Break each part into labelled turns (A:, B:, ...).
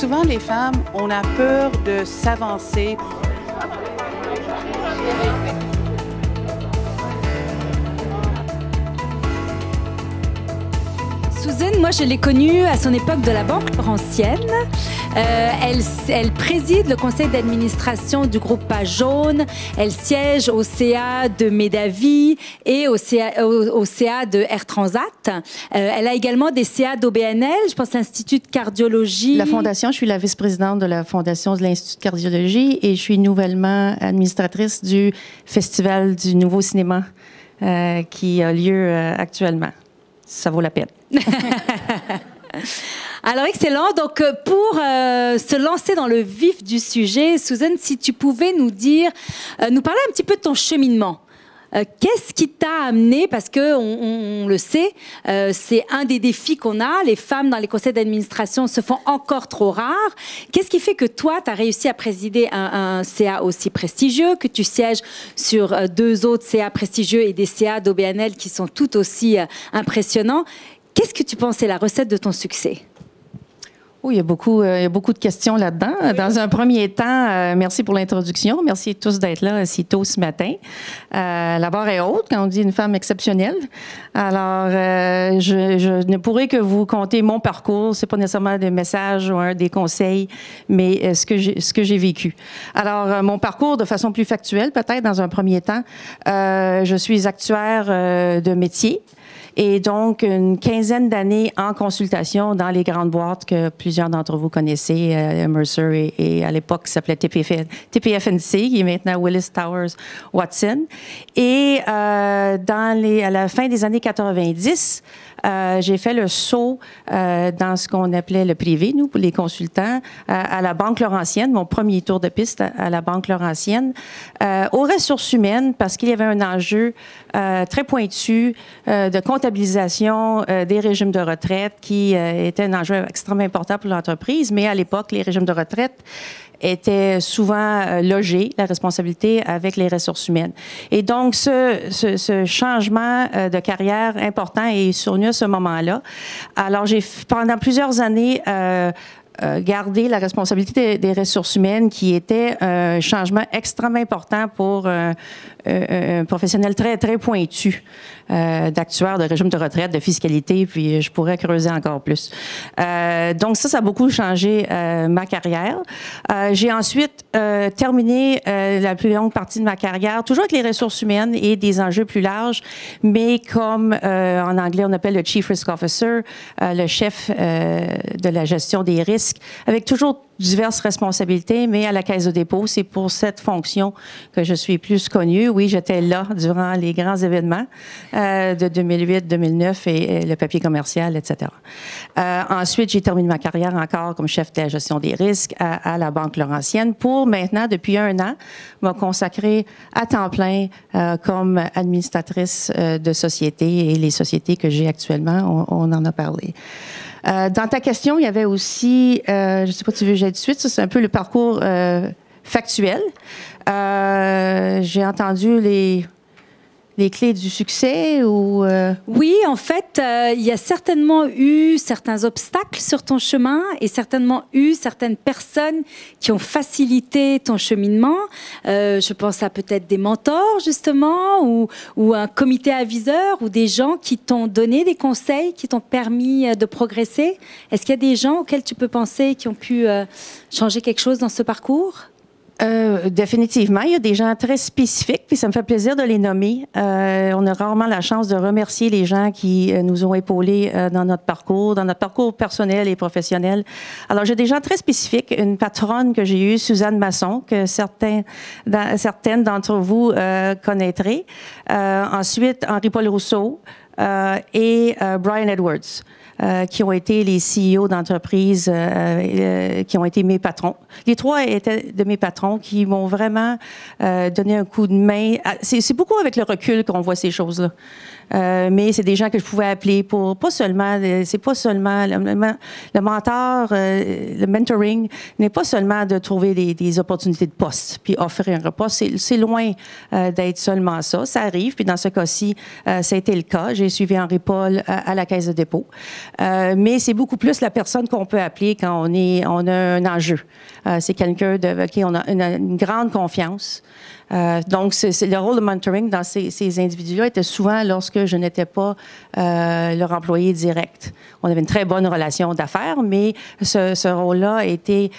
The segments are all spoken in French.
A: souvent, les femmes, on a peur de s'avancer.
B: Susan, moi je l'ai connue à son époque de la Banque Laurentienne. Elle préside le conseil d'administration du groupe Page Jaune. Elle siège au CA de Médavie et au CA de Air Transat. Elle a également des CA d'OBNL, je pense l'Institut de cardiologie.
C: La Fondation, je suis la vice-présidente de la Fondation de l'Institut de cardiologie et je suis nouvellement administratrice du Festival du Nouveau Cinéma qui a lieu actuellement. Ça vaut la peine.
B: Alors, excellent. Donc, pour se lancer dans le vif du sujet, Susan, si tu pouvais nous parler un petit peu de ton cheminement. Qu'est-ce qui t'a amené, parce que on le sait, c'est un des défis qu'on a, les femmes dans les conseils d'administration se font encore trop rares. Qu'est-ce qui fait que toi, tu as réussi à présider un CA aussi prestigieux, que tu sièges sur 2 autres CA prestigieux et des CA d'OBNL qui sont tout aussi impressionnants? Qu'est-ce que tu penses est la recette de ton succès?
C: Oui, il y a beaucoup de questions là-dedans. Oui. Dans un premier temps, merci pour l'introduction. Merci à tous d'être là si tôt ce matin. La barre est haute quand on dit une femme exceptionnelle. Alors, je ne pourrais que vous conter mon parcours. C'est pas nécessairement des messages ou des conseils, mais ce que j'ai vécu. Alors, mon parcours de façon plus factuelle, peut-être dans un premier temps, je suis actuaire de métier. Et donc, une quinzaine d'années en consultation dans les grandes boîtes que plusieurs d'entre vous connaissez, Mercer et à l'époque, qui s'appelait TPFNC, qui est maintenant Willis Towers Watson. Et à la fin des années 90, j'ai fait le saut dans ce qu'on appelait le privé, nous, pour les consultants, à la Banque Laurentienne, mon premier tour de piste à la Banque Laurentienne, aux ressources humaines, parce qu'il y avait un enjeu très pointu de comptabilisation des régimes de retraite qui était un enjeu extrêmement important pour l'entreprise. Mais à l'époque, les régimes de retraite étaient souvent logés, la responsabilité avec les ressources humaines. Et donc, ce changement de carrière important est survenu à ce moment-là. Alors, j'ai pendant plusieurs années garder la responsabilité des ressources humaines qui était un changement extrêmement important pour un professionnel très, très pointu d'actuaire, de régime de retraite, de fiscalité, puis je pourrais creuser encore plus. Donc ça a beaucoup changé ma carrière. J'ai ensuite terminé la plus longue partie de ma carrière, toujours avec les ressources humaines et des enjeux plus larges, mais comme en anglais on appelle le Chief Risk Officer, le chef de la gestion des risques, avec toujours diverses responsabilités, mais à la Caisse de dépôt, c'est pour cette fonction que je suis plus connue. Oui, j'étais là durant les grands événements de 2008, 2009 et le papier commercial, etc. Ensuite, j'ai terminé ma carrière encore comme chef de la gestion des risques à la Banque Laurentienne pour maintenant, depuis 1 an, me consacrer à temps plein comme administratrice de société et les sociétés que j'ai actuellement, on en a parlé. Dans ta question, il y avait aussi, je ne sais pas si tu veux que j'aille de suite, ça c'est un peu le parcours factuel. J'ai entendu les clés du succès ou...
B: Oui, en fait, il y a certainement eu certains obstacles sur ton chemin et certainement eu certaines personnes qui ont facilité ton cheminement. Je pense à peut-être des mentors, justement, ou un comité aviseur, ou des gens qui t'ont donné des conseils, qui t'ont permis de progresser. Est-ce qu'il y a des gens auxquels tu peux penser qui ont pu changer quelque chose dans ce parcours?
C: Définitivement. Il y a des gens très spécifiques, puis ça me fait plaisir de les nommer. On a rarement la chance de remercier les gens qui nous ont épaulés dans notre parcours personnel et professionnel. Alors, j'ai des gens très spécifiques. Une patronne que j'ai eue, Suzanne Masson, que certaines d'entre vous connaîtraient. Ensuite, Henri-Paul Rousseau et Brian Edwards. Qui ont été les CEO d'entreprises, qui ont été mes patrons. Les 3 étaient de mes patrons qui m'ont vraiment donné un coup de main. C'est beaucoup avec le recul qu'on voit ces choses-là. mais c'est des gens que je pouvais appeler pour pas seulement, c'est pas seulement le mentor, le mentoring n'est pas seulement de trouver des opportunités de poste puis offrir un repas. C'est loin d'être seulement ça. Ça arrive, puis dans ce cas-ci, ça a été le cas. J'ai suivi Henri Paul à la Caisse de dépôt. Mais c'est beaucoup plus la personne qu'on peut appeler quand on a un enjeu. C'est quelqu'un de qui on a une grande confiance. Donc, c'est le rôle de mentoring dans ces individus-là était souvent lorsque je n'étais pas leur employé direct. On avait une très bonne relation d'affaires, mais ce rôle-là était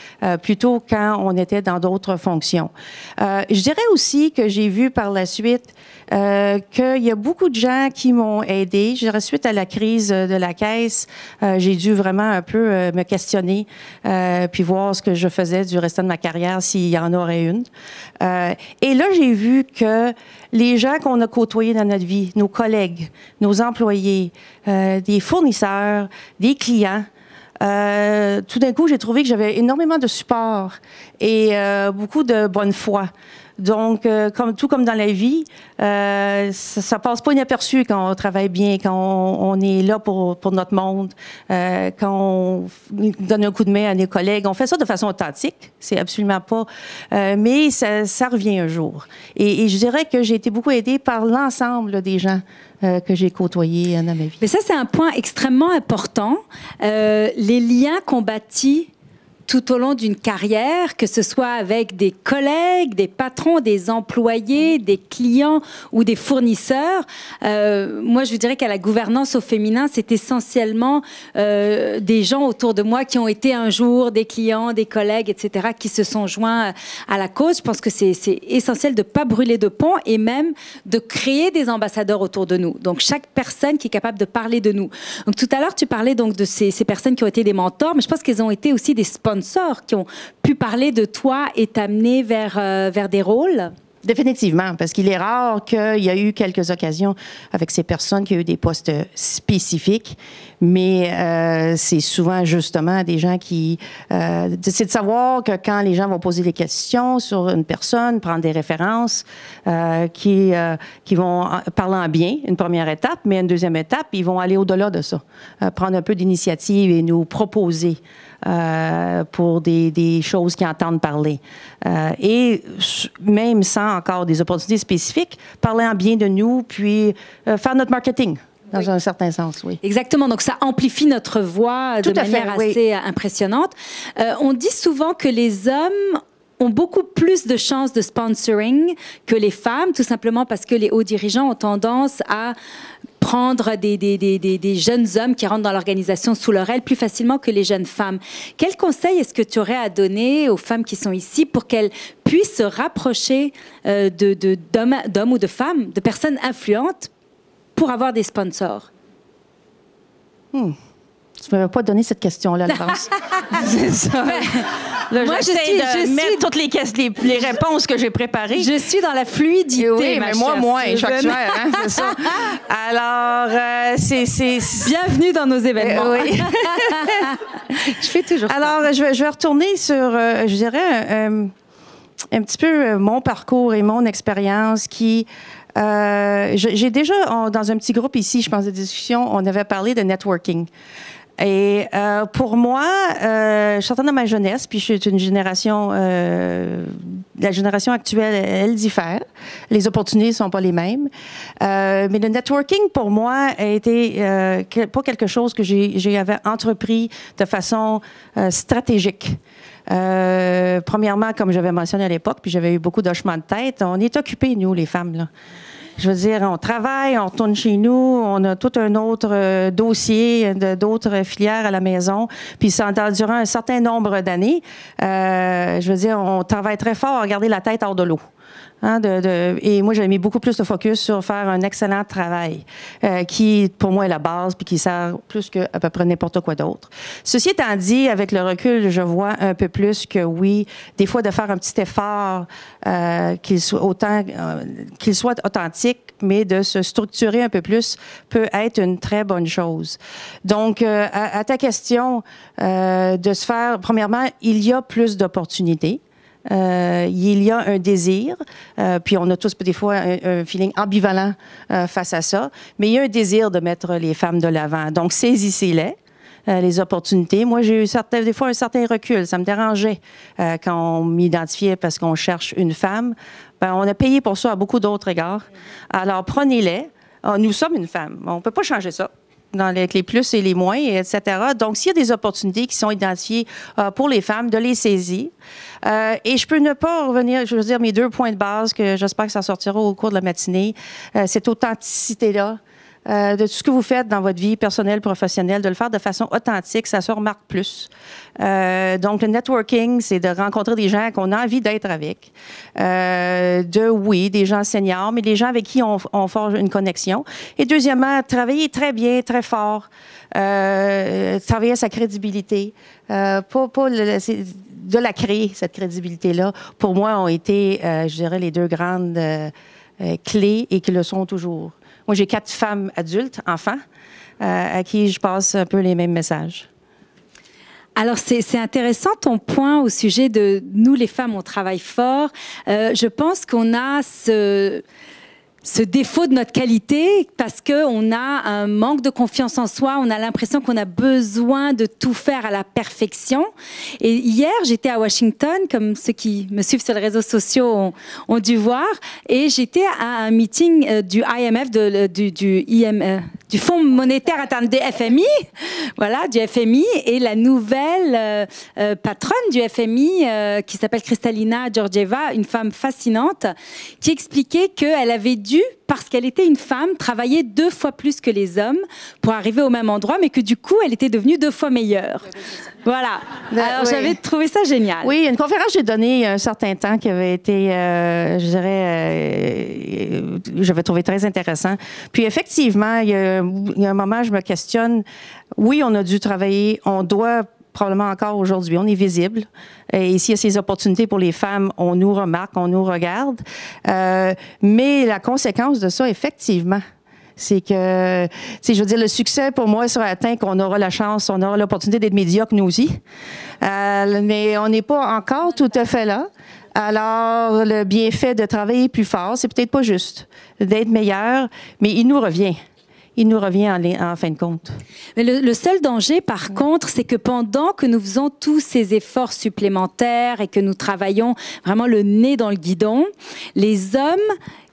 C: plutôt quand on était dans d'autres fonctions. Je dirais aussi que j'ai vu par la suite qu'il y a beaucoup de gens qui m'ont aidé. Je dirais, suite à la crise de la Caisse, j'ai dû vraiment un peu me questionner puis voir ce que je faisais du restant de ma carrière, s'il y en aurait une. Et là, j'ai vu que les gens qu'on a côtoyés dans notre vie, nos collègues, nos employés, des fournisseurs, des clients, tout d'un coup, j'ai trouvé que j'avais énormément de support et beaucoup de bonne foi. Donc, tout comme dans la vie, ça passe pas inaperçu quand on travaille bien, quand on est là pour notre monde, quand on donne un coup de main à nos collègues. On fait ça de façon authentique, c'est absolument pas... mais ça revient un jour. Et je dirais que j'ai été beaucoup aidée par l'ensemble des gens que j'ai côtoyés dans ma vie.
B: Mais ça, c'est un point extrêmement important. Les liens qu'on bâtit tout au long d'une carrière, que ce soit avec des collègues, des patrons, des employés, des clients ou des fournisseurs. Moi, je vous dirais qu'à la gouvernance au féminin, c'est essentiellement des gens autour de moi qui ont été un jour des clients, des collègues, etc., qui se sont joints à la cause. Je pense que c'est essentiel de ne pas brûler de pont et même de créer des ambassadeurs autour de nous. Donc, chaque personne qui est capable de parler de nous. Donc, tout à l'heure, tu parlais donc de ces personnes qui ont été des mentors, mais je pense qu'elles ont été aussi des sponsors qui ont pu parler de toi et t'amener vers des rôles?
C: Définitivement, parce qu'il est rare qu'il y a eu quelques occasions avec ces personnes qui ont eu des postes spécifiques, mais c'est souvent justement des gens qui... c'est de savoir que quand les gens vont poser des questions sur une personne, prendre des références, qui vont parler en bien, une première étape, mais une deuxième étape, ils vont aller au-delà de ça, prendre un peu d'initiative et nous proposer pour des choses qu'ils entendent parler. Et même sans encore des opportunités spécifiques, parler en bien de nous, puis faire notre marketing. Dans un certain sens, oui.
B: Exactement. Donc, ça amplifie notre voix de manière assez impressionnante. On dit souvent que les hommes ont beaucoup plus de chances de sponsoring que les femmes, tout simplement parce que les hauts dirigeants ont tendance à prendre des jeunes hommes qui rentrent dans l'organisation sous leur aile plus facilement que les jeunes femmes. Quel conseil est-ce que tu aurais à donner aux femmes qui sont ici pour qu'elles puissent se rapprocher d'hommes ou de femmes, de personnes influentes pour avoir des sponsors?
C: Tu ne m'avais pas donné cette question-là, je pense. C'est ça. Là, moi, j'essaie de mettre toutes les réponses que j'ai préparées.
B: Je suis dans la fluidité,
C: oui, mais moi, chaque soir, hein, c'est ça. Alors, c'est...
B: Bienvenue dans nos événements.
C: Oui.
B: Je fais toujours ça.
C: Alors, je vais retourner sur, je dirais, un petit peu mon parcours et mon expérience qui... j'ai déjà, dans un petit groupe ici, je pense, de discussion, on avait parlé de networking. Et pour moi, je suis sortant de ma jeunesse, puis je suis une génération... la génération actuelle, elle diffère. Les opportunités ne sont pas les mêmes. Mais le networking, pour moi, a été pas quelque chose que j'avais entrepris de façon stratégique. Premièrement, comme j'avais mentionné à l'époque, puis j'avais eu beaucoup d'hochements de tête, on est occupés, nous, les femmes, là. Je veux dire, on travaille, on retourne chez nous, on a tout un autre dossier, d'autres filières à la maison. Puis ça, durant un certain nombre d'années, je veux dire, on travaille très fort à garder la tête hors de l'eau. Hein, et moi, j'ai mis beaucoup plus de focus sur faire un excellent travail, qui, pour moi, est la base, puis qui sert plus qu'à peu près n'importe quoi d'autre. Ceci étant dit, avec le recul, je vois un peu plus que oui, des fois, de faire un petit effort, qu'il soit authentique, mais de se structurer un peu plus peut être une très bonne chose. Donc, à ta question, de se faire, premièrement, il y a plus d'opportunités. il y a un désir, puis on a tous des fois un feeling ambivalent face à ça, mais il y a un désir de mettre les femmes de l'avant. Donc, saisissez-les. Les opportunités. Moi, j'ai eu des fois un certain recul. Ça me dérangeait quand on m'identifiait parce qu'on cherche une femme. Ben, on a payé pour ça à beaucoup d'autres égards. Alors, prenez-les. Nous sommes une femme. On ne peut pas changer ça. Avec les plus et les moins, etc. Donc, s'il y a des opportunités qui sont identifiées pour les femmes, de les saisir. Et je peux ne pas revenir, je veux dire, mes 2 points de base, que j'espère que ça sortira au cours de la matinée, cette authenticité-là. De tout ce que vous faites dans votre vie personnelle, professionnelle, de le faire de façon authentique, ça se remarque plus. Donc, le networking, c'est de rencontrer des gens qu'on a envie d'être avec. Des gens seniors, mais des gens avec qui on forge une connexion. Et deuxièmement, travailler très bien, très fort. Travailler sa crédibilité. De la créer, cette crédibilité-là, pour moi, ont été, je dirais, les 2 grandes clés et qui le sont toujours. Moi, j'ai 4 femmes adultes, enfants, à qui je passe un peu les mêmes messages.
B: Alors, c'est intéressant ton point au sujet de nous, les femmes, on travaille fort. Je pense qu'on a ce défaut de notre qualité parce qu'on a un manque de confiance en soi, on a l'impression qu'on a besoin de tout faire à la perfection. Et hier, j'étais à Washington, comme ceux qui me suivent sur les réseaux sociaux ont dû voir, et j'étais à un meeting du IMF, du Fonds monétaire international, du FMI, voilà, du FMI, et la nouvelle patronne du FMI, qui s'appelle Kristalina Georgieva, une femme fascinante, qui expliquait qu'elle avait dû, parce qu'elle était une femme, travailler 2 fois plus que les hommes pour arriver au même endroit, mais que du coup, elle était devenue 2 fois meilleure. Voilà. Alors, j'avais trouvé ça génial.
C: Oui, une conférence que j'ai donnée il y a un certain temps qui avait été, je dirais, j'avais trouvé très intéressant. Puis effectivement, il y a un moment, je me questionne. Oui, on a dû travailler, on doit probablement encore aujourd'hui, on est visible. Et s'il y a ces opportunités pour les femmes, on nous remarque, on nous regarde. Mais la conséquence de ça, effectivement, c'est que, je veux dire, le succès pour moi sera atteint qu'on aura la chance, on aura l'opportunité d'être médiocre nous aussi. Mais on n'est pas encore tout à fait là. Alors, le bienfait de travailler plus fort, c'est peut-être pas juste d'être meilleur, mais il nous revient. Il nous revient en fin de compte.
B: Mais le seul danger, par contre, c'est que pendant que nous faisons tous ces efforts supplémentaires et que nous travaillons vraiment le nez dans le guidon, les hommes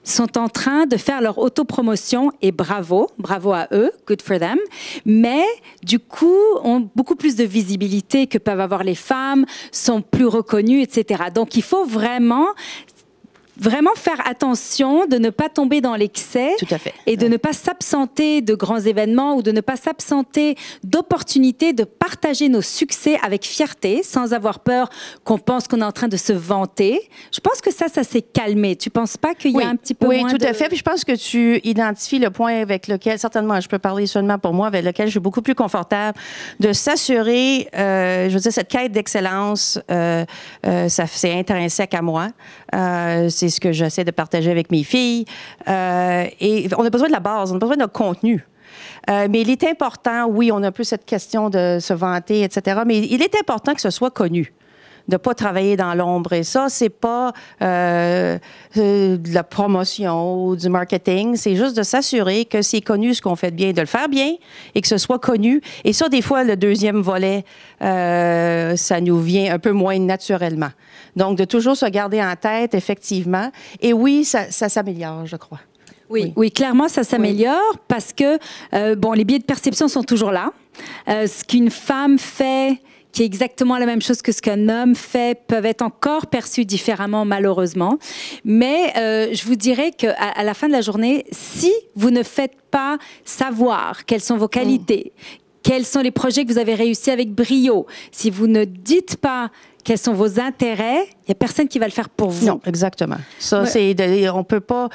B: sont en train de faire leur autopromotion et bravo à eux, good for them, mais du coup ont beaucoup plus de visibilité que peuvent avoir les femmes, sont plus reconnus, etc. Donc il faut vraiment faire attention de ne pas tomber dans l'excès et de ne pas s'absenter de grands événements ou de ne pas s'absenter d'opportunités de partager nos succès avec fierté sans avoir peur qu'on pense qu'on est en train de se vanter. Je pense que ça s'est calmé. Tu ne penses pas qu'il y a un petit peu moins
C: de... Oui, tout à fait. Puis je pense que tu identifies le point avec lequel, certainement, je peux parler seulement pour moi, avec lequel je suis beaucoup plus confortable, de s'assurer, je veux dire, cette quête d'excellence, c'est intrinsèque à moi. C'est ce que j'essaie de partager avec mes filles. Et on a besoin de la base, on a besoin de contenu. Mais il est important, oui, on a un peu cette question de se vanter, etc., mais il est important que ce soit connu, de ne pas travailler dans l'ombre. Et ça, c'est pas de la promotion ou du marketing, c'est juste de s'assurer que c'est connu ce qu'on fait de bien, de le faire bien et que ce soit connu. Et ça, des fois, le deuxième volet, ça nous vient un peu moins naturellement. Donc, de toujours se garder en tête, effectivement. Et oui, ça s'améliore, je crois.
B: Oui, clairement, ça s'améliore parce que, les biais de perception sont toujours là. Ce qu'une femme fait, qui est exactement la même chose que ce qu'un homme fait, peuvent être encore perçus différemment, malheureusement. Mais je vous dirais qu'à la fin de la journée, si vous ne faites pas savoir quelles sont vos qualités, quels sont les projets que vous avez réussi avec brio, si vous ne dites pas quels sont vos intérêts, il n'y a personne qui va le faire pour vous.
C: Non, exactement. Ça, on ne peut pas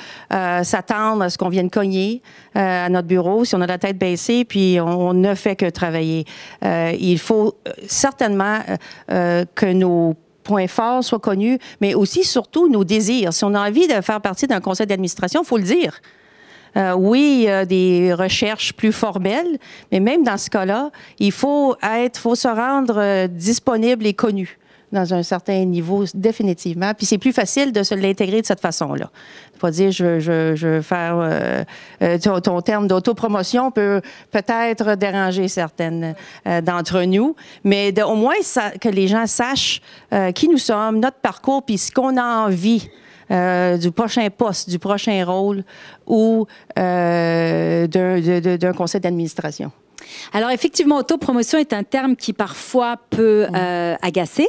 C: s'attendre à ce qu'on vienne cogner à notre bureau si on a la tête baissée, puis on ne fait que travailler. Il faut certainement que nos points forts soient connus, mais aussi, surtout, nos désirs. Si on a envie de faire partie d'un conseil d'administration, il faut le dire. Oui, il y a des recherches plus formelles, mais même dans ce cas-là, il faut se rendre disponible et connu. dans un certain niveau, définitivement. Puis c'est plus facile de se l'intégrer de cette façon-là. Pas dire, je veux faire... ton terme d'autopromotion peut peut-être déranger certaines d'entre nous, mais au moins que les gens sachent qui nous sommes, notre parcours, puis ce qu'on a envie du prochain poste, du prochain rôle ou d'un conseil d'administration.
B: Alors effectivement, autopromotion est un terme qui parfois peut agacer.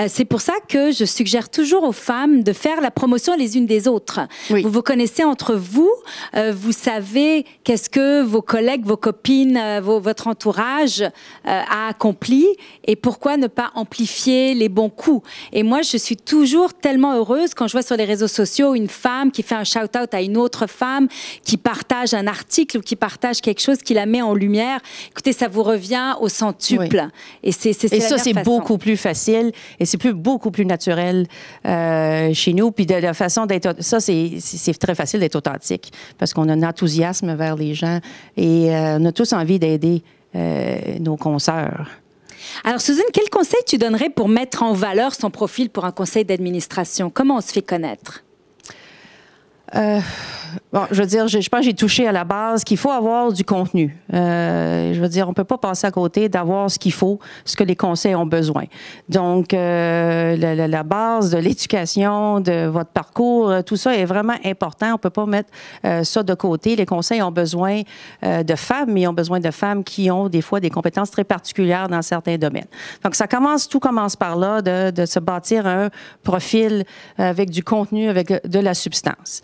B: C'est pour ça que je suggère toujours aux femmes de faire la promotion les unes des autres. Oui. Vous vous connaissez entre vous, vous savez qu'est-ce que vos collègues, vos copines, votre entourage a accompli et pourquoi ne pas amplifier les bons coups. Et moi, je suis toujours tellement heureuse quand je vois sur les réseaux sociaux une femme qui fait un shout-out à une autre femme, qui partage un article ou qui partage quelque chose qui la met en lumière. Écoutez, ça vous revient au centuple. Oui. Et ça, c'est
C: beaucoup plus facile et c'est beaucoup plus naturel chez nous. Puis de la façon d'être... Ça, c'est très facile d'être authentique parce qu'on a un enthousiasme vers les gens et on a tous envie d'aider nos consoeurs.
B: Alors, Suzanne, quel conseil tu donnerais pour mettre en valeur son profil pour un conseil d'administration? Comment on se fait connaître?
C: Bon, je veux dire, je pense que j'ai touché à la base qu'il faut avoir du contenu. Je veux dire, on ne peut pas passer à côté d'avoir ce qu'il faut, ce que les conseils ont besoin. Donc, la base de l'éducation, de votre parcours, tout ça est vraiment important. On ne peut pas mettre ça de côté. Les conseils ont besoin de femmes, mais ils ont besoin de femmes qui ont des fois des compétences très particulières dans certains domaines. Donc, tout commence par là, de se bâtir un profil avec du contenu, avec de la substance.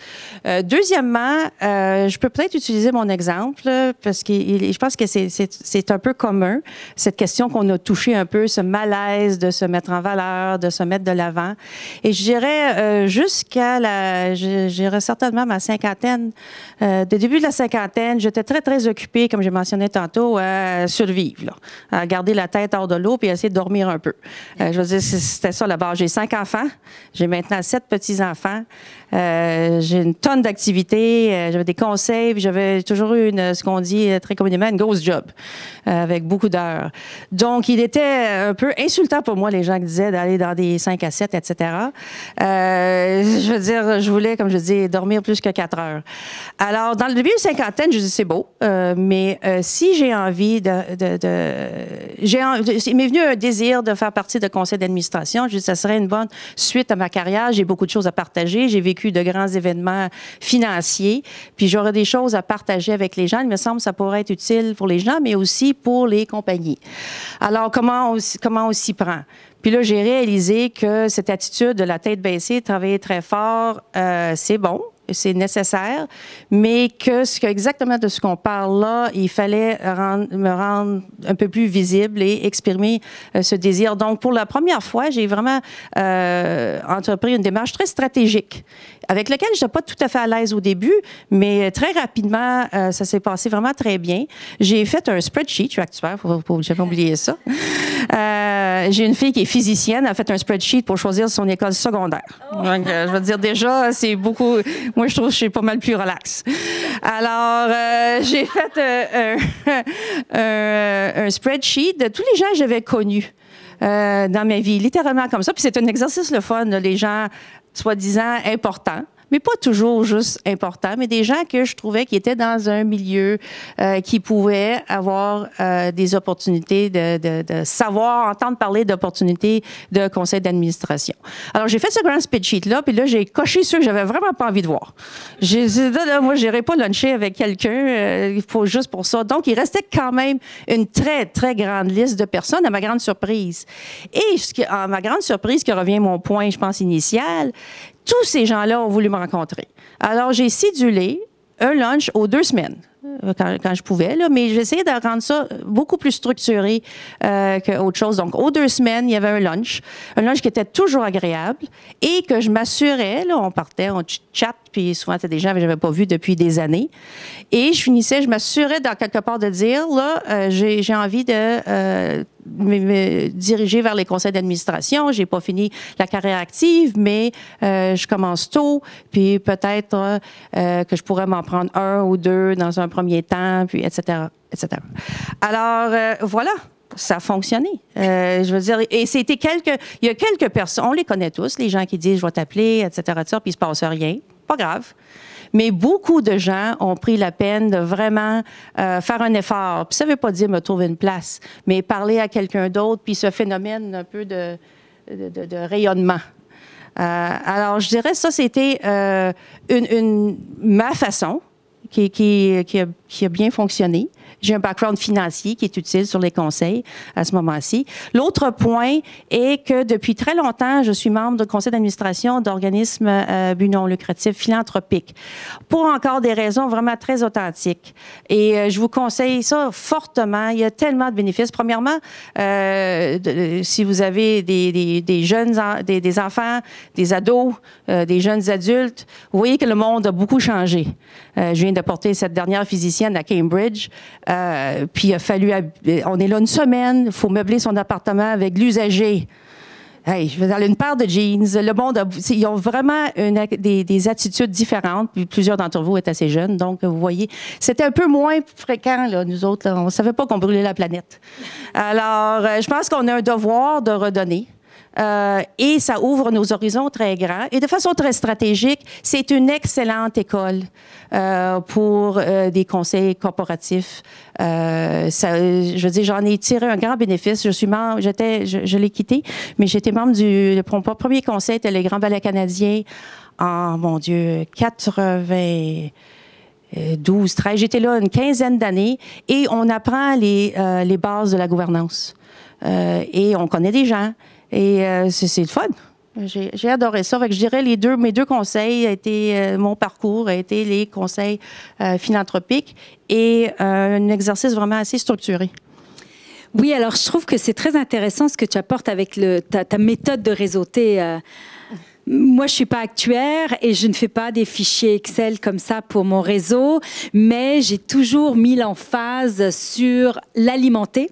C: Deuxièmement, je peux peut-être utiliser mon exemple parce que je pense que c'est un peu commun, cette question qu'on a touchée un peu, ce malaise de se mettre en valeur, de se mettre de l'avant. Et je dirais j'irais certainement ma cinquantaine. De début de la cinquantaine, j'étais très, très occupée, comme j'ai mentionné tantôt, à survivre, là, à garder la tête hors de l'eau puis à essayer de dormir un peu. Je veux dire, c'était ça la base. J'ai 5 enfants. J'ai maintenant 7 petits-enfants. J'ai une tonne d'activités, j'avais des conseils, puis j'avais toujours eu ce qu'on dit très communément, une grosse job, avec beaucoup d'heures. Donc, il était un peu insultant pour moi, les gens qui disaient d'aller dans des 5 à 7, etc. Je veux dire, je voulais, comme je dis, dormir plus que 4 heures. Alors, dans le début de cinquantaine, je dis c'est beau, mais si j'ai envie il m'est venu un désir de faire partie de conseil d'administration. Je dis ça serait une bonne suite à ma carrière. J'ai beaucoup de choses à partager. J'ai vécu de grands événements financiers, puis j'aurais des choses à partager avec les gens. Il me semble que ça pourrait être utile pour les gens, mais aussi pour les compagnies. Alors, comment on s'y prend? Puis là, j'ai réalisé que cette attitude de la tête baissée, travailler très fort, c'est bon. C'est nécessaire, mais exactement de ce qu'on parle là, il fallait me rendre un peu plus visible et exprimer ce désir. Donc, pour la première fois, j'ai vraiment entrepris une démarche très stratégique avec laquelle je n'étais pas tout à fait à l'aise au début, mais très rapidement, ça s'est passé vraiment très bien. J'ai fait un spreadsheet, je suis actuaire, il ne faut jamais oublier ça. J'ai une fille qui est physicienne, elle a fait un spreadsheet pour choisir son école secondaire. Donc, je veux dire, déjà, c'est beaucoup... Moi, je trouve que je suis pas mal plus relax. Alors, j'ai fait un spreadsheet de tous les gens que j'avais connus dans ma vie, littéralement comme ça. Puis c'est un exercice le fun, les gens soi-disant importants. Mais pas toujours juste importants, mais des gens que je trouvais qui étaient dans un milieu qui pouvaient avoir des opportunités de savoir, entendre parler d'opportunités de conseil d'administration. Alors, j'ai fait ce grand spreadsheet-là, puis là, j'ai coché ceux que j'avais vraiment pas envie de voir. Moi, je n'irais pas luncher avec quelqu'un juste pour ça. Donc, il restait quand même une très, très grande liste de personnes, à ma grande surprise. Et à ma grande surprise, qui revient mon point, je pense, initial, tous ces gens-là ont voulu me rencontrer. Alors, j'ai cédulé un lunch aux 2 semaines, quand je pouvais, là, mais j'ai essayé de rendre ça beaucoup plus structuré qu'autre chose. Donc, aux 2 semaines, il y avait un lunch qui était toujours agréable et que je m'assurais, là, on partait, on chatte, puis souvent, c'était des gens que je n'avais pas vus depuis des années. Et je m'assurais dans quelque part de dire, là, j'ai envie de me diriger vers les conseils d'administration. J'ai pas fini la carrière active, mais je commence tôt, puis peut-être que je pourrais m'en prendre 1 ou 2 dans un premier temps, puis etc., etc. Alors, voilà. ça a fonctionné. Je veux dire, et il y a quelques personnes, on les connaît tous, les gens qui disent, je vais t'appeler, etc., puis il se passe rien. Pas grave. Mais beaucoup de gens ont pris la peine de vraiment faire un effort. Puis ça ne veut pas dire me trouver une place, mais parler à quelqu'un d'autre, puis ce phénomène un peu de rayonnement. Alors, je dirais ça, c'était ma façon qui a bien fonctionné. J'ai un background financier qui est utile sur les conseils à ce moment-ci. L'autre point est que depuis très longtemps, je suis membre du conseil d'administration d'organismes but non lucratifs philanthropiques pour encore des raisons vraiment très authentiques. Et je vous conseille ça fortement. Il y a tellement de bénéfices. Premièrement, si vous avez des jeunes, des enfants, des ados, des jeunes adultes, vous voyez que le monde a beaucoup changé. Je viens de porter cette dernière physicienne à Cambridge. Puis il a fallu... On est là une semaine, il faut meubler son appartement avec l'usager. Hey, je veux dire, une paire de jeans. Le monde ils ont vraiment des attitudes différentes. Puis plusieurs d'entre vous êtes assez jeunes, donc vous voyez, c'était un peu moins fréquent, là, nous autres. Là, on ne savait pas qu'on brûlait la planète. Alors, je pense qu'on a un devoir de redonner. Et ça ouvre nos horizons très grands. Et de façon très stratégique, c'est une excellente école pour des conseils corporatifs. Je veux dire, j'en ai tiré un grand bénéfice. Je suis membre, je l'ai quitté, mais j'étais membre du premier conseil, c'était les Grands Ballets canadiens en, mon Dieu, 92, 13. J'étais là une quinzaine d'années et on apprend les bases de la gouvernance. Et on connaît des gens. Et c'est le fun. J'ai adoré ça. Fait que je dirais mes deux conseils mon parcours a été les conseils philanthropiques et un exercice vraiment assez structuré.
B: Oui, alors je trouve que c'est très intéressant ce que tu apportes avec ta méthode de réseauter. Moi, je suis pas actuaire et je ne fais pas des fichiers Excel comme ça pour mon réseau, mais j'ai toujours mis l'emphase sur l'alimenter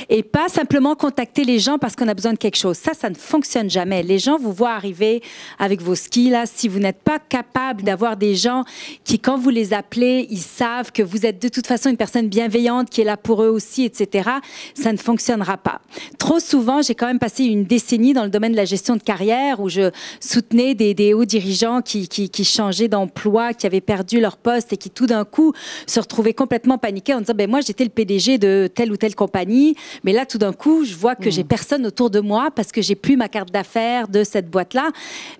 B: et pas simplement contacter les gens parce qu'on a besoin de quelque chose. Ça ne fonctionne jamais. Les gens vous voient arriver avec vos skis, là. Si vous n'êtes pas capable d'avoir des gens qui, quand vous les appelez, ils savent que vous êtes de toute façon une personne bienveillante qui est là pour eux aussi, etc., ça ne fonctionnera pas. Trop souvent, j'ai quand même passé une décennie dans le domaine de la gestion de carrière où je soutenais des hauts dirigeants qui changeaient d'emploi, qui avaient perdu leur poste et qui tout d'un coup se retrouvaient complètement paniqués en disant moi j'étais le PDG de telle ou telle compagnie, mais là tout d'un coup je vois que j'ai personne autour de moi parce que j'ai plus ma carte d'affaires de cette boîte-là.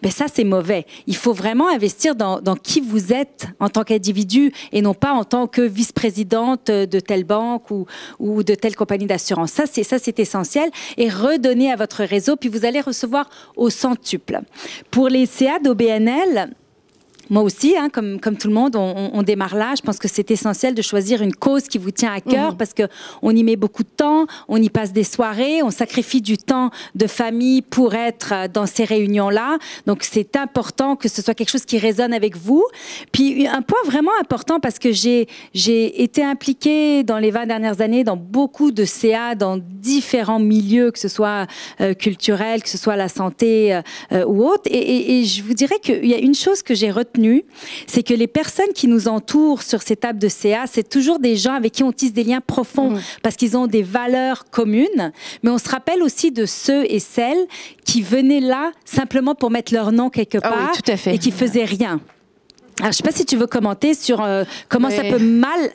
B: Ça c'est mauvais. Il faut vraiment investir dans qui vous êtes en tant qu'individu et non pas en tant que vice-présidente de telle banque ou de telle compagnie d'assurance. Ça c'est essentiel et redonner à votre réseau puis vous allez recevoir au centuple. Pour les CA d'OBNL, moi aussi, comme tout le monde, on démarre là. Je pense que c'est essentiel de choisir une cause qui vous tient à cœur parce qu'on y met beaucoup de temps, on y passe des soirées, on sacrifie du temps de famille pour être dans ces réunions-là. Donc, c'est important que ce soit quelque chose qui résonne avec vous. Puis, un point vraiment important parce que j'ai été impliquée dans les 20 dernières années dans beaucoup de CA, dans différents milieux, que ce soit culturel, que ce soit la santé ou autre. Et je vous dirais qu'il y a une chose que j'ai retenue, c'est que les personnes qui nous entourent sur ces tables de CA, c'est toujours des gens avec qui on tisse des liens profonds parce qu'ils ont des valeurs communes. Mais on se rappelle aussi de ceux et celles qui venaient là simplement pour mettre leur nom quelque part et qui faisaient rien. Alors, je ne sais pas si tu veux commenter sur comment ça peut mal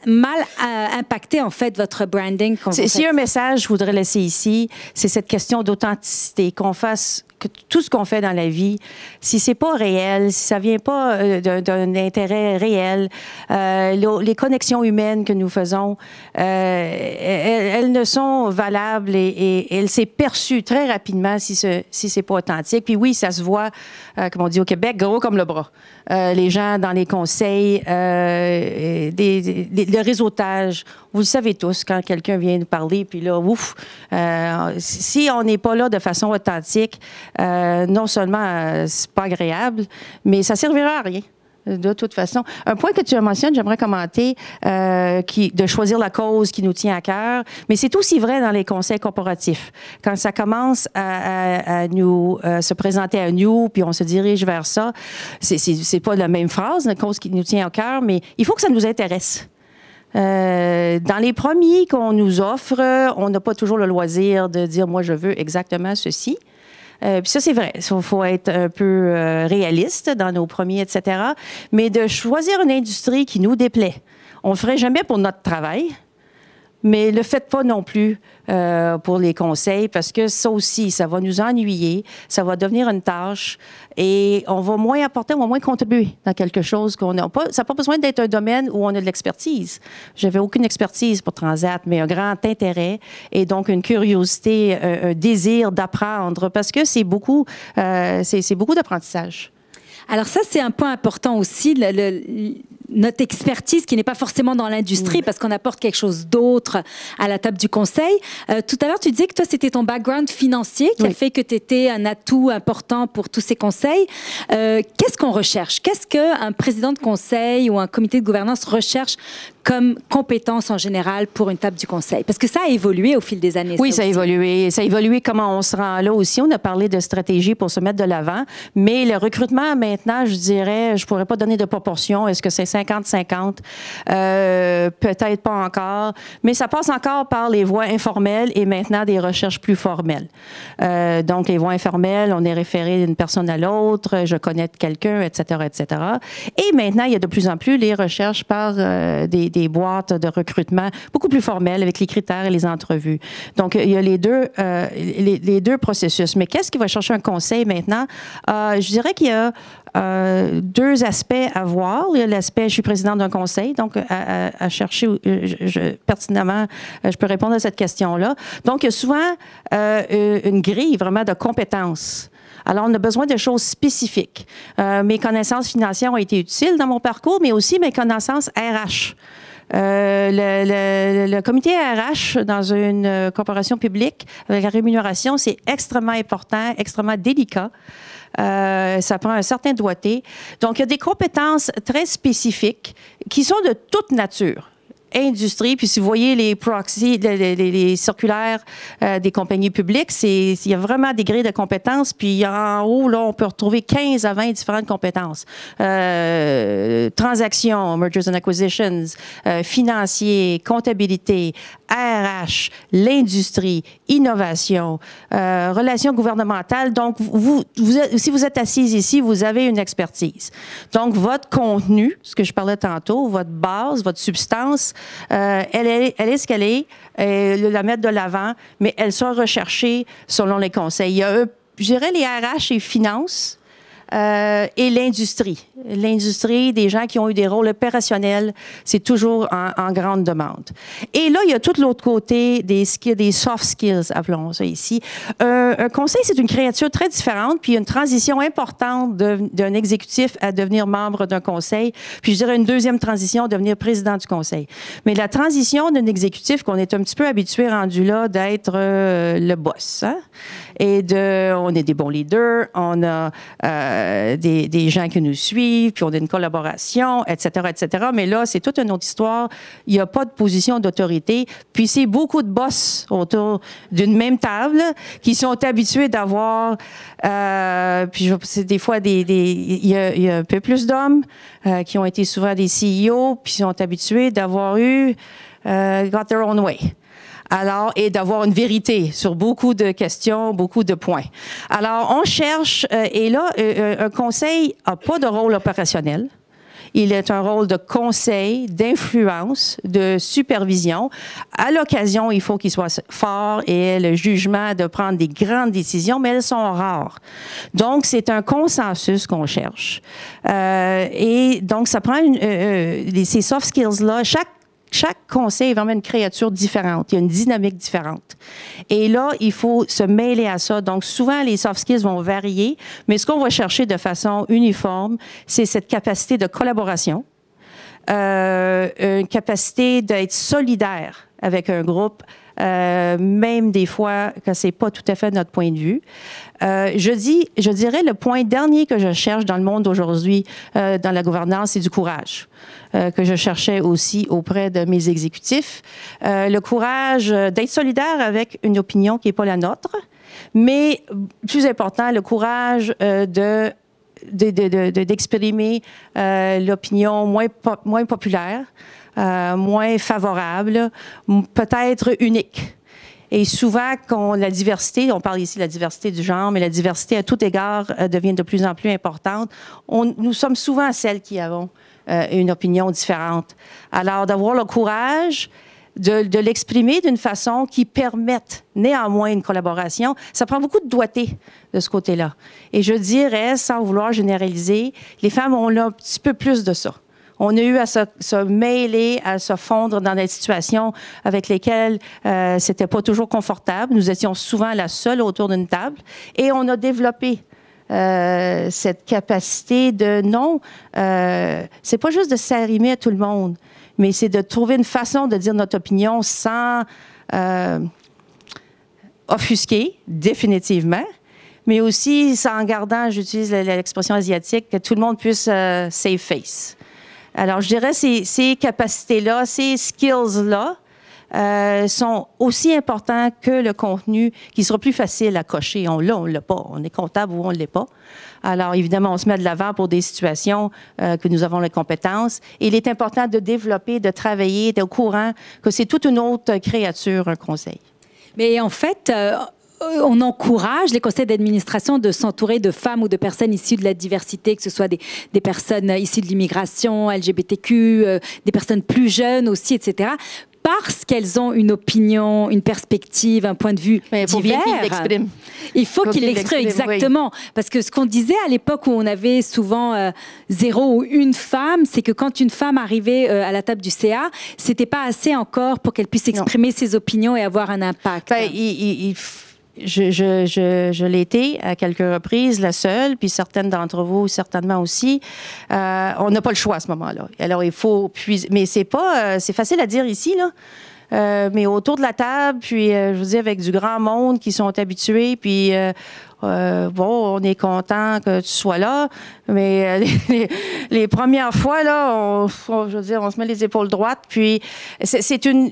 B: impacter en fait votre branding.
C: S'il y a un message que je voudrais laisser ici, c'est cette question d'authenticité, qu'on fasse que tout ce qu'on fait dans la vie, si c'est pas réel, si ça vient pas d'un intérêt réel, les connexions humaines que nous faisons, elles ne sont valables et elles s'est perçues très rapidement si c'est pas authentique. Puis oui, ça se voit, comme on dit au Québec, gros comme le bras. Les gens dans les conseils, le réseautage. Vous le savez tous, quand quelqu'un vient nous parler, puis là, ouf, si on n'est pas là de façon authentique, non seulement c'est pas agréable, mais ça servira à rien. De toute façon. Un point que tu as mentionné, j'aimerais commenter, de choisir la cause qui nous tient à cœur, mais c'est aussi vrai dans les conseils corporatifs. Quand ça commence à nous se présenter à nous, puis on se dirige vers ça, c'est pas la même phrase, la cause qui nous tient à cœur, mais il faut que ça nous intéresse. Dans les premiers qu'on nous offre, on n'a pas toujours le loisir de dire « moi, je veux exactement ceci ». Puis ça, c'est vrai. Il faut être un peu réaliste dans nos premiers, etc. Mais de choisir une industrie qui nous déplaît, on ne le ferait jamais pour notre travail. Mais ne le faites pas non plus pour les conseils, parce que ça aussi, ça va nous ennuyer, ça va devenir une tâche et on va moins apporter, on va moins contribuer dans quelque chose qu'on n'a pas. Ça n'a pas besoin d'être un domaine où on a de l'expertise. Je n'avais aucune expertise pour Transat, mais un grand intérêt et donc une curiosité, un désir d'apprendre, parce que c'est beaucoup d'apprentissage.
B: Alors ça, c'est un point important aussi, notre expertise qui n'est pas forcément dans l'industrie parce qu'on apporte quelque chose d'autre à la table du conseil. Tout à l'heure, tu disais que toi, c'était ton background financier qui a fait que tu étais un atout important pour tous ces conseils. Qu'est-ce qu'on recherche? Qu'est-ce qu'un président de conseil ou un comité de gouvernance recherche comme compétence en général pour une table du conseil? Parce que ça a évolué au fil des années.
C: Oui, ça a évolué. Ça a évolué comment on se rend là aussi. On a parlé de stratégie pour se mettre de l'avant, mais le recrutement maintenant, je dirais, je pourrais pas donner de proportion. Est-ce que c'est 50-50? Peut-être pas encore, mais ça passe encore par les voies informelles et maintenant des recherches plus formelles. Donc, les voies informelles, on est référé d'une personne à l'autre, je connais quelqu'un, etc., etc. Et maintenant, il y a de plus en plus les recherches par des boîtes de recrutement beaucoup plus formelles avec les critères et les entrevues. Donc, il y a les deux processus. Mais qu'est-ce qui va chercher un conseil maintenant? Je dirais qu'il y a deux aspects à voir. Il y a l'aspect, je suis présidente d'un conseil, donc à chercher pertinemment, je peux répondre à cette question-là. Donc, il y a souvent une grille vraiment de compétences. Alors, on a besoin de choses spécifiques. Mes connaissances financières ont été utiles dans mon parcours, mais aussi mes connaissances RH. Le comité RH dans une corporation publique avec la rémunération, c'est extrêmement important, extrêmement délicat. Ça prend un certain doigté. Donc, il y a des compétences très spécifiques qui sont de toute nature. Industrie, puis si vous voyez les proxys, les circulaires des compagnies publiques, il y a vraiment des grilles de compétences, puis en haut, là, on peut retrouver 15 à 20 différentes compétences. Transactions, mergers and acquisitions, financier, comptabilité, RH, l'industrie, innovation, relations gouvernementales. Donc, si vous êtes assise ici, vous avez une expertise. Donc, votre contenu, ce que je parlais tantôt, votre base, votre substance, elle est ce qu'elle est, la mettre de l'avant, mais elle sera recherchée selon les conseils. Il y a, je dirais, les RH et finances et l'industrie. L'industrie, des gens qui ont eu des rôles opérationnels, c'est toujours en grande demande. Et là, il y a tout l'autre côté des skills, des soft skills, appelons ça ici. Un conseil, c'est une créature très différente, puis il y a une transition importante d'un exécutif à devenir membre d'un conseil, puis je dirais une deuxième transition, devenir président du conseil. Mais la transition d'un exécutif qu'on est un petit peu habitué, rendu là, d'être le boss, hein? Et on est des bons leaders, on a des gens qui nous suivent, puis on a une collaboration, etc., etc. Mais là, c'est toute une autre histoire. Il n'y a pas de position d'autorité. Puis c'est beaucoup de boss autour d'une même table qui sont habitués d'avoir... puis c'est des fois, il y a un peu plus d'hommes qui ont été souvent des CEO, puis sont habitués d'avoir got their own way. Alors, et d'avoir une vérité sur beaucoup de questions, beaucoup de points. Alors, on cherche, et là, un conseil n'a pas de rôle opérationnel. Il est un rôle de conseil, d'influence, de supervision. À l'occasion, il faut qu'il soit fort et ait le jugement de prendre des grandes décisions, mais elles sont rares. Donc, c'est un consensus qu'on cherche. Et donc, ça prend ces soft skills-là. Chaque conseil est vraiment une créature différente. Il y a une dynamique différente. Et là, il faut se mêler à ça. Donc, souvent, les soft skills vont varier, mais ce qu'on va chercher de façon uniforme, c'est cette capacité de collaboration, une capacité d'être solidaire avec un groupe, même des fois que c'est pas tout à fait notre point de vue. Je dirais le point dernier que je cherche dans le monde aujourd'hui, dans la gouvernance, c'est du courage. Que je cherchais aussi auprès de mes exécutifs. Le courage d'être solidaire avec une opinion qui n'est pas la nôtre, mais plus important, le courage d'exprimer l'opinion moins populaire. moins favorable, peut-être unique. Et souvent, la diversité, on parle ici de la diversité du genre, mais la diversité à tout égard devient de plus en plus importante. Nous sommes souvent celles qui avons une opinion différente. Alors, d'avoir le courage de l'exprimer d'une façon qui permette néanmoins une collaboration, ça prend beaucoup de doigté de ce côté-là. Et je dirais, sans vouloir généraliser, les femmes ont là un petit peu plus de ça. On a eu à se mêler, à se fondre dans des situations avec lesquelles c'était pas toujours confortable. Nous étions souvent la seule autour d'une table et on a développé cette capacité de non, c'est pas juste de s'arrimer à tout le monde, mais c'est de trouver une façon de dire notre opinion sans offusquer, définitivement, mais aussi sans gardant, j'utilise l'expression asiatique, que tout le monde puisse save face. Alors, je dirais ces capacités-là, ces skills-là sont aussi importants que le contenu qui sera plus facile à cocher. On l'a, on ne l'a pas. On est comptable ou on ne l'est pas. Alors, évidemment, on se met de l'avant pour des situations que nous avons les compétences. Et il est important de développer, de travailler, d'être au courant que c'est toute une autre créature, un conseil.
B: Mais en fait, on encourage les conseils d'administration de s'entourer de femmes ou de personnes issues de la diversité, que ce soit des personnes issues de l'immigration, LGBTQ, des personnes plus jeunes aussi, etc., parce qu'elles ont une opinion, une perspective, un point de vue divers. Il faut qu'ils l'expriment, exactement. Oui. Parce que ce qu'on disait à l'époque où on avait souvent 0 ou une femme, c'est que quand une femme arrivait à la table du CA, c'était pas assez encore pour qu'elle puisse exprimer ses opinions et avoir un impact.
C: Je l'ai été à quelques reprises, la seule, puis certaines d'entre vous certainement aussi. On n'a pas le choix à ce moment-là. Alors, il faut puiser. Mais c'est facile à dire ici, là. Mais autour de la table, puis je vous dis, avec du grand monde qui sont habitués, puis bon, on est content que tu sois là, mais les premières fois, là, je veux dire, on se met les épaules droites, puis c'est une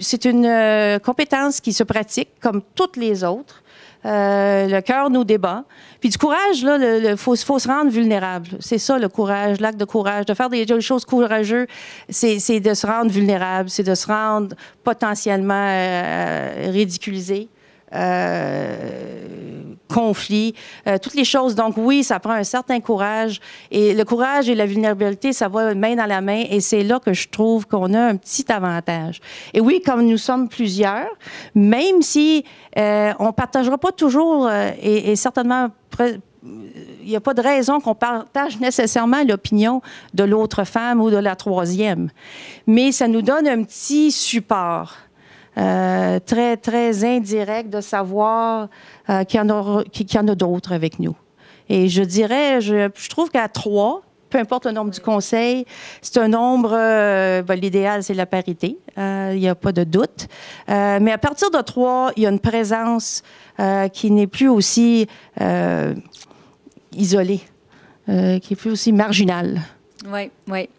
C: compétence qui se pratique comme toutes les autres. Le cœur nous débat. Puis du courage, là, faut se rendre vulnérable. C'est ça, le courage, l'acte de courage. De faire des choses courageuses, c'est de se rendre vulnérable, c'est de se rendre potentiellement ridiculisé. Conflit, toutes les choses. Donc oui, ça prend un certain courage. Et le courage et la vulnérabilité, ça va main dans la main. Et c'est là que je trouve qu'on a un petit avantage. Et oui, comme nous sommes plusieurs, même si on ne partagera pas toujours, et certainement, il n'y a pas de raison qu'on partage nécessairement l'opinion de l'autre femme ou de la troisième. Mais ça nous donne un petit support. Très, très indirect de savoir qu'il y en a d'autres avec nous. Et je dirais, je trouve qu'à 3, peu importe le nombre du conseil, c'est un nombre, l'idéal, c'est la parité, il n'y a pas de doute. Mais à partir de 3, il y a une présence qui n'est plus aussi isolée, qui est plus aussi marginale.
B: Oui, oui.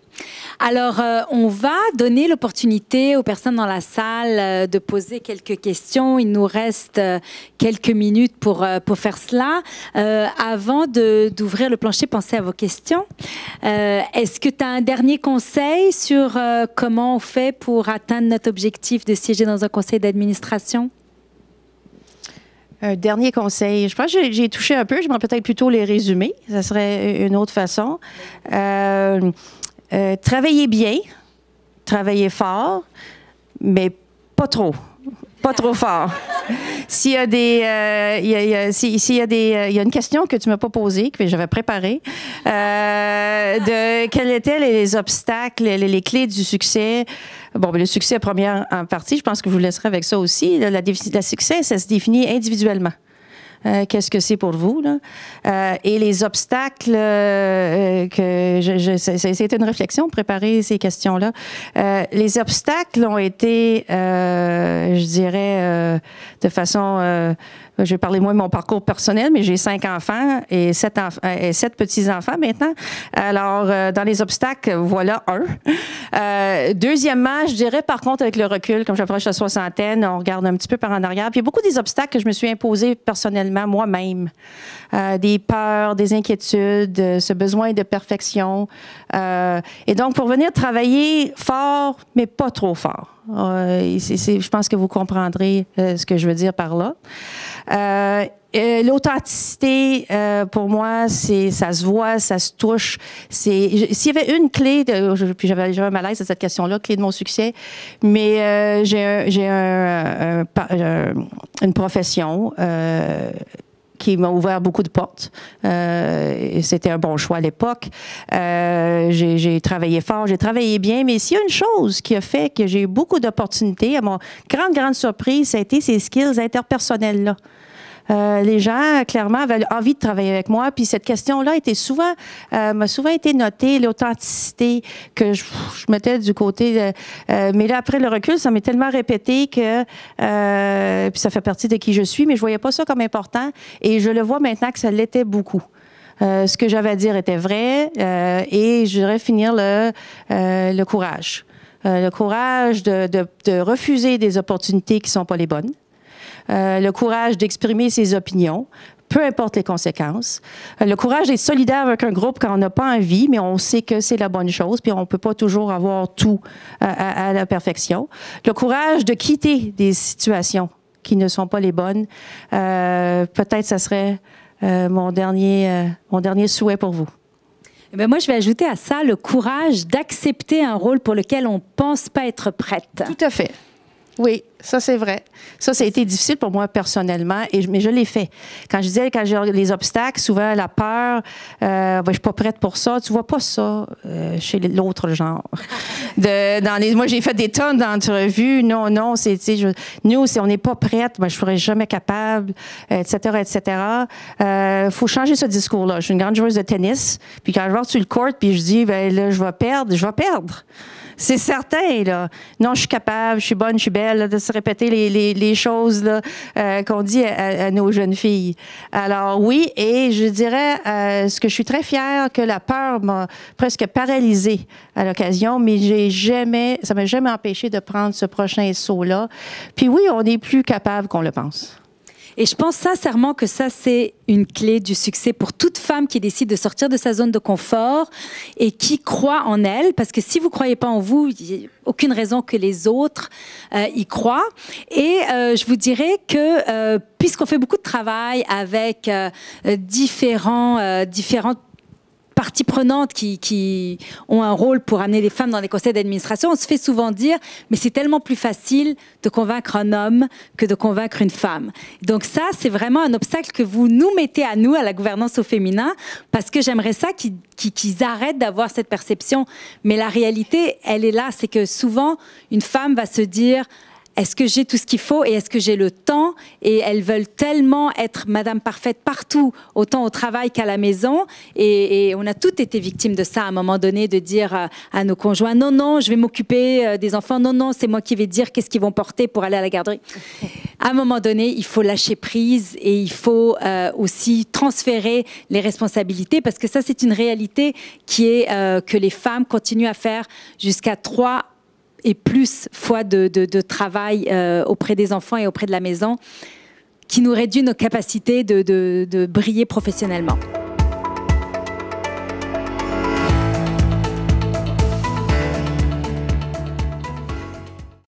B: Alors, on va donner l'opportunité aux personnes dans la salle de poser quelques questions. Il nous reste quelques minutes pour faire cela. Avant d'ouvrir le plancher, pensez à vos questions. Est-ce que tu as un dernier conseil sur comment on fait pour atteindre notre objectif de siéger dans un conseil d'administration?
C: Un dernier conseil. Je pense que j'ai touché un peu. J'aimerais peut-être plutôt les résumer. Ça serait une autre façon. Travaillez bien, travaillez fort, mais pas trop. Pas trop fort. S'il y a il y a une question que tu m'as pas posée, que j'avais préparée, de quels étaient les obstacles, les clés du succès. Bon, le succès première en partie, je pense que je vous laisserai avec ça aussi. Le succès, ça se définit individuellement. Qu'est-ce que c'est pour vous, là? Et les obstacles, c'était une réflexion, préparer ces questions-là. Les obstacles ont été, je dirais, de façon Je vais parler moins de mon parcours personnel, mais j'ai 5 enfants et 7 petits-enfants maintenant. Alors, dans les obstacles, voilà un. Deuxièmement, je dirais par contre, avec le recul, comme j'approche la soixantaine, on regarde un petit peu par en arrière. Puis il y a beaucoup des obstacles que je me suis imposés personnellement moi-même. Des peurs, des inquiétudes, ce besoin de perfection. Et donc, pour venir travailler fort, mais pas trop fort. Je pense que vous comprendrez ce que je veux dire par là. L'authenticité, pour moi, ça se voit, ça se touche. S'il y avait une clé, puis j'avais un malaise à cette question-là, clé de mon succès, mais j'ai une profession qui m'a ouvert beaucoup de portes. C'était un bon choix à l'époque. J'ai travaillé fort, j'ai travaillé bien, mais s'il y a une chose qui a fait que j'ai eu beaucoup d'opportunités, à mon grande surprise, ça a été ces skills interpersonnels-là. Les gens, clairement, avaient envie de travailler avec moi. Puis cette question-là m'a souvent été notée, l'authenticité que je mettais du côté. Mais là, après le recul, ça m'est tellement répété que puis ça fait partie de qui je suis, mais je voyais pas ça comme important. Et je le vois maintenant que ça l'était beaucoup. Ce que j'avais à dire était vrai et je dirais finir le courage. Le courage de refuser des opportunités qui sont pas les bonnes. Le courage d'exprimer ses opinions, peu importe les conséquences. Le courage d'être solidaire avec un groupe quand on n'a pas envie, mais on sait que c'est la bonne chose, puis on ne peut pas toujours avoir tout à la perfection. Le courage de quitter des situations qui ne sont pas les bonnes. Peut-être ça serait mon dernier souhait pour vous.
B: Eh bien, moi, je vais ajouter à ça le courage d'accepter un rôle pour lequel on ne pense pas être prête.
C: Tout à fait. Oui, ça c'est vrai. Ça a été difficile pour moi personnellement, mais je l'ai fait. Quand j'ai les obstacles, souvent la peur, je suis pas prête pour ça. Tu vois pas ça chez l'autre genre. Moi, j'ai fait des tonnes d'entrevues. Non, on n'est pas prête. Je serais jamais capable, etc., etc. Faut changer ce discours-là. Je suis une grande joueuse de tennis. Puis quand je vais sur le court, puis je dis, là, je vais perdre. C'est certain, là. Non, je suis capable, je suis bonne, je suis belle, là, de se répéter les choses là, qu'on dit à nos jeunes filles. Alors oui, et je dirais ce que je suis très fière, que la peur m'a presque paralysée à l'occasion, mais ça m'a jamais empêché de prendre ce prochain saut-là. Puis oui, on est plus capable qu'on le pense.
B: Et je pense sincèrement que ça, c'est une clé du succès pour toute femme qui décide de sortir de sa zone de confort et qui croit en elle. Parce que si vous ne croyez pas en vous, il n'y a aucune raison que les autres y croient. Et je vous dirais que puisqu'on fait beaucoup de travail avec différentes parties prenantes qui ont un rôle pour amener les femmes dans des conseils d'administration, on se fait souvent dire mais c'est tellement plus facile de convaincre un homme que de convaincre une femme. Donc ça, c'est vraiment un obstacle que vous nous mettez à nous, à la gouvernance au féminin, parce que j'aimerais ça qu'ils arrêtent d'avoir cette perception. Mais la réalité, elle est là, c'est que souvent, une femme va se dire est-ce que j'ai tout ce qu'il faut et est-ce que j'ai le temps? Et elles veulent tellement être Madame Parfaite partout, autant au travail qu'à la maison. Et on a toutes été victimes de ça à un moment donné, de dire à nos conjoints, non, je vais m'occuper des enfants. Non, c'est moi qui vais dire qu'est-ce qu'ils vont porter pour aller à la garderie. À un moment donné, il faut lâcher prise et il faut aussi transférer les responsabilités parce que ça, c'est une réalité qui est que les femmes continuent à faire jusqu'à 3 et plus fois de travail auprès des enfants et auprès de la maison qui nous réduit nos capacités de briller professionnellement.